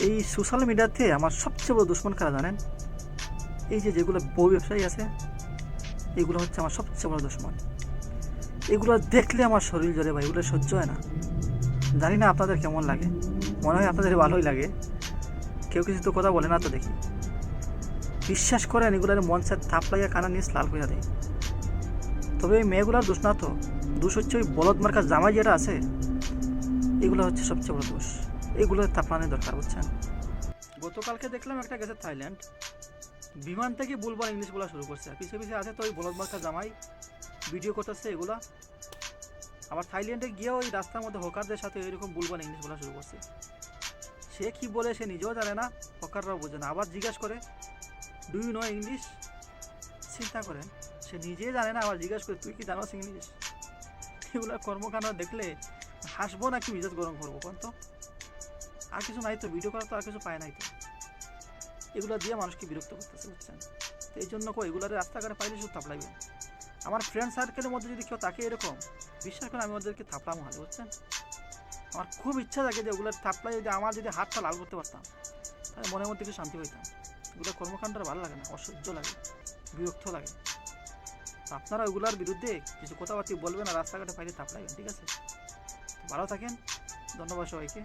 এই সোশ্যাল মিডিয়াতে আমার সবচেয়ে বড় দুশ্মন কারা জানেন? এই যে যেগুলো বউ ব্যবসায়ী আছে, এগুলো হচ্ছে আমার সবচেয়ে বড় দুশ্মন। এগুলো দেখলে আমার শরীর জ্বলে ভাই, এগুলো সহ্য হয় না। জানি না আপনাদের কেমন লাগে, মনে হয় আপনাদের ভালোই লাগে। কেউ কিছু তো কথা বলে না তো দেখি। বিশ্বাস করেন, এগুলোর মন চায় থাপলাইয়া কানা নিয়ে লাল করে দেয়। তবে এই মেয়েগুলোর দোষ না তো, দোষ হচ্ছে ওই বলদ মার্কা জামাই যেটা আছে, এগুলো হচ্ছে সবচেয়ে বড় দোষ। এগুলো থাপলানোর দরকার, বুঝছেন? গতকালকে দেখলাম একটা গেছে থাইল্যান্ড, বিমান থেকে বুলবুল ইংলিশ বলা শুরু করছে, পিছিয়ে পিছিয়ে আছে তো ওই বলদ মার্কা জামাই ভিডিও করতেছে এগুলা। আবার থাইল্যান্ডে গিয়েও ওই রাস্তার মধ্যে হকারদের সাথে এরকম বুলবুল ইংলিশ বলা শুরু করছে। সে কি বলে সে নিজেও জানে না, হকাররাও বোঝে না। আবার জিজ্ঞাসা করে, ডু ইউ নো ইংলিশ? চিন্তা করেন, সে নিজেই জানে না, আবার জিজ্ঞাসা করে তুই কি জানোস ইংলিশ? এগুলো কর্মকাণ্ড দেখলে হাসবো নাকি মেজাজ গরম করবো কোন তো? আর কিছু নাই তো, ভিডিও করা তো আর কিছু পায় নাই তো। এগুলো দিয়ে মানুষকে বিরক্ত করতেছে, বুঝছেন? তো এই জন্য এগুলো রাস্তাঘাটে পাইলে শুধু থাপলাইবেন। আমার ফ্রেন্ড সার্কেলের মধ্যে যদি কেউ তাকে এরকম, বিশ্বাস করে আমি ওদেরকে থাপলাম হালে, বুঝছেন? আমার খুব ইচ্ছা থাকে যে ওগুলো থাপলাই যদি আমার যদি হাতটা লাল করতে পারতাম, তাহলে মনের মধ্যে একটু শান্তি পাইতাম। এগুলো কর্মকাণ্ডটা ভালো লাগে না, অসহ্য লাগে, বিরক্ত লাগে। আপনারা ওগুলোর বিরুদ্ধে কিছু কথাবার্তা বলবেন আর রাস্তাঘাটে পাইলে থাপলাইবেন, ঠিক আছে? ভালো থাকেন, ধন্যবাদ সবাইকে।